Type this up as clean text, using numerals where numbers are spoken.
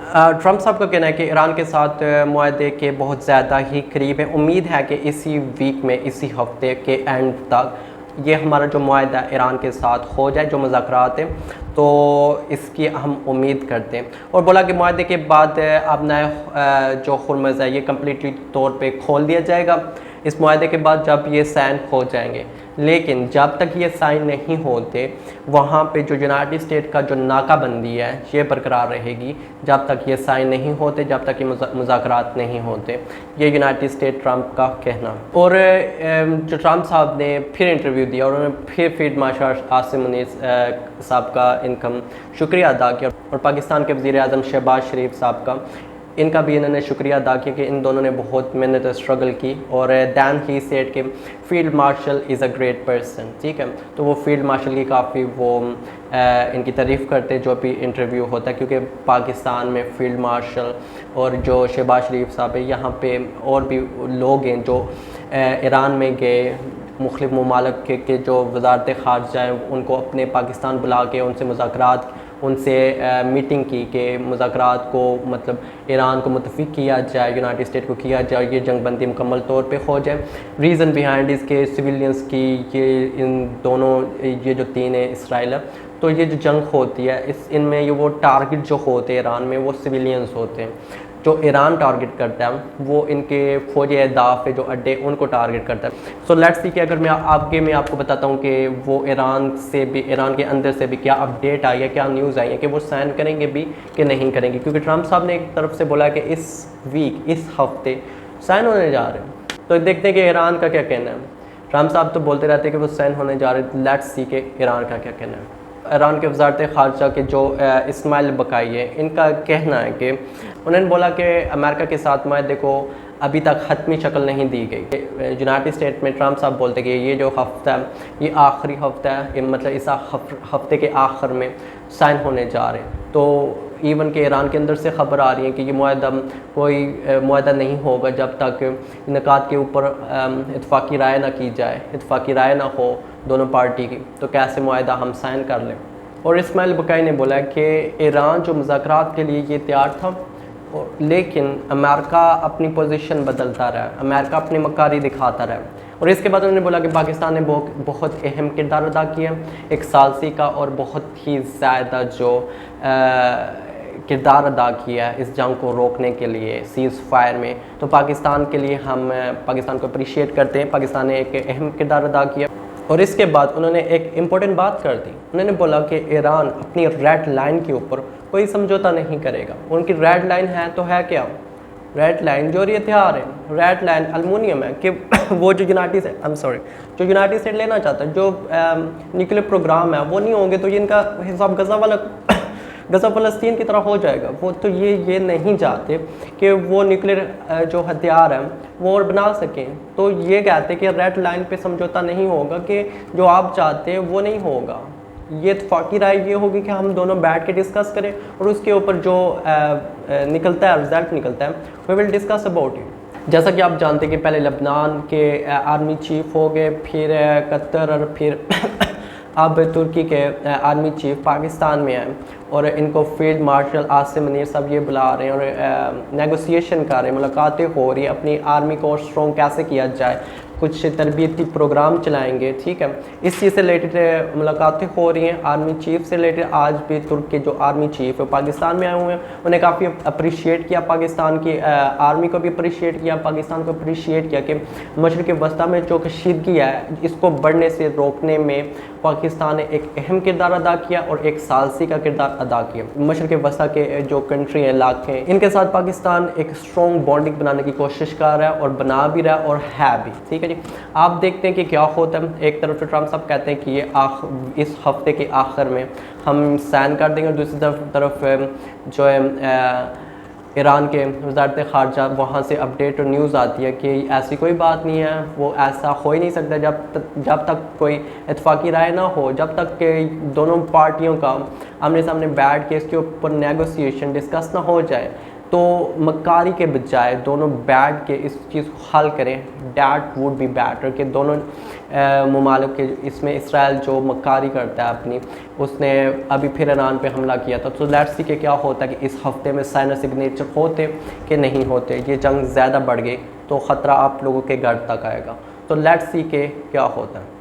Trump साहब का कहना है कि ईरान के साथ मुआहदे के बहुत ज़्यादा ही करीब है। उम्मीद है कि इसी वीक में, इसी हफ्ते के एंड तक ये हमारा जो मुआहदा ईरान के साथ हो जाए, जो मुज़ाकरात हैं, तो इसकी हम उम्मीद करते हैं। और बोला कि मुआहदे के बाद अब नया जो हुर्मुज़ है ये कम्प्लीटली तौर पे खोल दिया जाएगा इस मुआहदे के बाद, जब ये साइन हो जाएंगे। लेकिन जब तक ये साइन नहीं होते वहाँ पे जो यूनाइटेड स्टेट का जो नाकाबंदी है ये बरकरार रहेगी, जब तक ये साइन नहीं होते, जब तक ये मुज़ाकरात नहीं होते। ये यूनाइटेड स्टेट ट्रंप का कहना। और जो ट्रंप साहब ने फिर इंटरव्यू दिया और उन्होंने फिर फील्ड मार्शल आसिम मुनीर साहब का इनका शुक्रिया अदा किया, और पाकिस्तान के वज़ीर आज़म शहबाज शरीफ साहब का, इनका भी इन्होंने शुक्रिया अदा किया कि इन दोनों ने बहुत मेहनत और स्ट्रगल की। और दैन ही सेड कि field marshal is a great person, ठीक है। तो वो फील्ड मार्शल की काफ़ी वो इनकी तारीफ़ करते जो भी इंटरव्यू होता है, क्योंकि पाकिस्तान में फील्ड मार्शल और जो शहबाज शरीफ साहब है, यहाँ पे और भी लोग हैं जो ईरान में गए, मुख्तलिफ़ ममालिक के जो वज़ारत ख़ारजा हैं उनको अपने पाकिस्तान बुला के उनसे मुज़ाकरात, उनसे मीटिंग की कि मुज़ाकरात को मतलब ईरान को मुतफ़िक किया जाए, यूनाइटेड स्टेट को किया जाए, ये जंग बंदी मुकम्मल तौर पे हो जाए। रीज़न बिहाइंड इसके सिविलियंस की, ये इन दोनों, ये जो तीन है इसराइल है, तो ये जो जंग होती है इनमें ये वो टारगेट जो होते हैं ईरान में वो सिविलियंस होते हैं। जो ईरान टारगेट करता है वो इनके फ़ौजी अहदाफ पे जो अड्डे उनको टारगेट करता है। सो लेट्स सी कि अगर मैं आपको बताता हूँ कि वो ईरान के अंदर से भी क्या अपडेट आई है, क्या न्यूज़ आई है कि वो साइन करेंगे भी कि नहीं करेंगे, क्योंकि ट्रंप साहब ने एक तरफ से बोला कि इस वीक, इस हफ्ते साइन होने जा रहे हैं। तो देखते हैं कि ईरान का क्या कहना है। ट्रंप साहब तो बोलते रहते हैं कि वो साइन होने जा रहे हैं, लेट्स सी कि ईरान का क्या कहना है। ईरान के वज़ारत ख़ारजा के जो इस्माइल बकाई है, इनका कहना है कि उन्होंने बोला कि अमेरिका के साथ मुआहदे को अभी तक हतमी शक्ल नहीं दी गई। यूनाइटेड स्टेट में ट्रंप साहब बोलते कि ये जो हफ्ता है ये आखिरी हफ्ता है, मतलब इस हफ्ते के आखिर में साइन होने जा रहे हैं। तो इवन के ईरान के अंदर से ख़बर आ रही है कि ये मुआहदा नहीं होगा जब तक इनकाद के ऊपर इत्तफ़ाक़ी राय ना की जाए, इत्तफ़ाक़ी राय ना हो दोनों पार्टी की, तो कैसे मुआहदा हम साइन कर लें। और इस्माइल बकाई ने बोला कि ईरान जो मुज़ाकरात के लिए ये तैयार था, लेकिन अमेरिका अपनी पोजीशन बदलता रहा, अमेरिका अपनी मक्कारी दिखाता रहा। और इसके बाद उन्होंने बोला कि पाकिस्तान ने बहुत अहम किरदार अदा किया एक सालसी का, और बहुत ही ज़्यादा जो किरदार अदा किया इस जंग को रोकने के लिए, सीज़ फायर में। तो पाकिस्तान के लिए हम पाकिस्तान को अप्रिशिएट करते हैं, पाकिस्तान ने एक अहम किरदार अदा किया। और इसके बाद उन्होंने एक इम्पोर्टेंट बात कर दी, उन्होंने बोला कि ईरान अपनी रेड लाइन के ऊपर कोई समझौता नहीं करेगा। उनकी रेड लाइन है तो है क्या? रेड लाइन जो हथियार है, रेड लाइन अलमुनियम है कि वो जो यूनाइटेड स्टेट लेना चाहता है, जो न्यूक्लियर प्रोग्राम है, वो नहीं होंगे तो ये इनका हिसाब गज़ा फ़लस्तीन की तरह हो जाएगा। वो तो ये नहीं चाहते कि वो न्यूक्लियर जो हथियार हैं वो और बना सकें। तो ये कहते हैं कि रेड लाइन पे समझौता नहीं होगा, कि जो आप चाहते हैं वो नहीं होगा। ये इत्तफ़ाक़ी राय ये होगी कि हम दोनों बैठ के डिस्कस करें, और उसके ऊपर जो निकलता है, रिज़ल्ट निकलता है, we will discuss about it. जैसा कि आप जानते हैं कि पहले लेबनान के आर्मी चीफ़ हो गए, फिर कतर, और फिर अब तुर्की के आर्मी चीफ़ पाकिस्तान में आए, और इनको फील्ड मार्शल आसिम मुनीर साहब ये बुला रहे हैं और नेगोशिएशन कर रहे हैं, मुलाकातें हो रही है, अपनी आर्मी को और स्ट्रॉन्ग कैसे किया जाए, कुछ तरबियती प्रोग्राम चलाएंगे, ठीक है। इस चीज़ से रिलेटेड मुलाकातें हो रही हैं आर्मी चीफ़ से रिलेटेड। आज भी तुर्क के जो आर्मी चीफ़ है पाकिस्तान में आए हुए हैं, उन्हें काफ़ी अप्रिशिएट किया, पाकिस्तान की आर्मी को भी अप्रिशिएट किया, पाकिस्तान को अप्रिशिएट किया कि मशरिक़ वस्ता में जो कशीदगी है इसको बढ़ने से रोकने में पाकिस्तान ने एक अहम किरदार अदा किया और एक सालसी का किरदार अदा किया। मशरिक़ वस्ता के जो कंट्री हैं, इलाके हैं, इनके साथ पाकिस्तान एक स्ट्रॉन्ग बॉन्डिंग बनाने की कोशिश कर रहा है, और बना भी रहा है, और है भी, ठीक है जी। आप देखते हैं कि क्या होता है। एक तरफ तो ट्रंप साहब कहते हैं कि ये इस हफ्ते के आखिर में हम साइन कर देंगे, और दूसरी तरफ जो है ईरान के वज़ारत ख़ारजा वहाँ से अपडेट और न्यूज़ आती है कि ऐसी कोई बात नहीं है, वो ऐसा हो ही नहीं सकता जब तक कोई इत्तफ़ाक़ी राय ना हो, जब तक कि दोनों पार्टियों का आमने सामने बैठ के इसके ऊपर नेगोशिएशन डिस्कस ना हो जाए, तो मक्कारी के बजाय दोनों बैठ के इस चीज़ को हल करें, डैट वुड बी बेटर कि दोनों ममालिक के, इसमें इसराइल जो मक्कारी करता है अपनी, उसने अभी फिर ईरान पे हमला किया था। तो लेट्स सी के क्या होता है कि इस हफ्ते में साइना सिग्नेचर होते कि नहीं होते, ये जंग ज़्यादा बढ़ गई तो ख़तरा आप लोगों के घर तक आएगा। तो लेट्स सी के क्या होता है।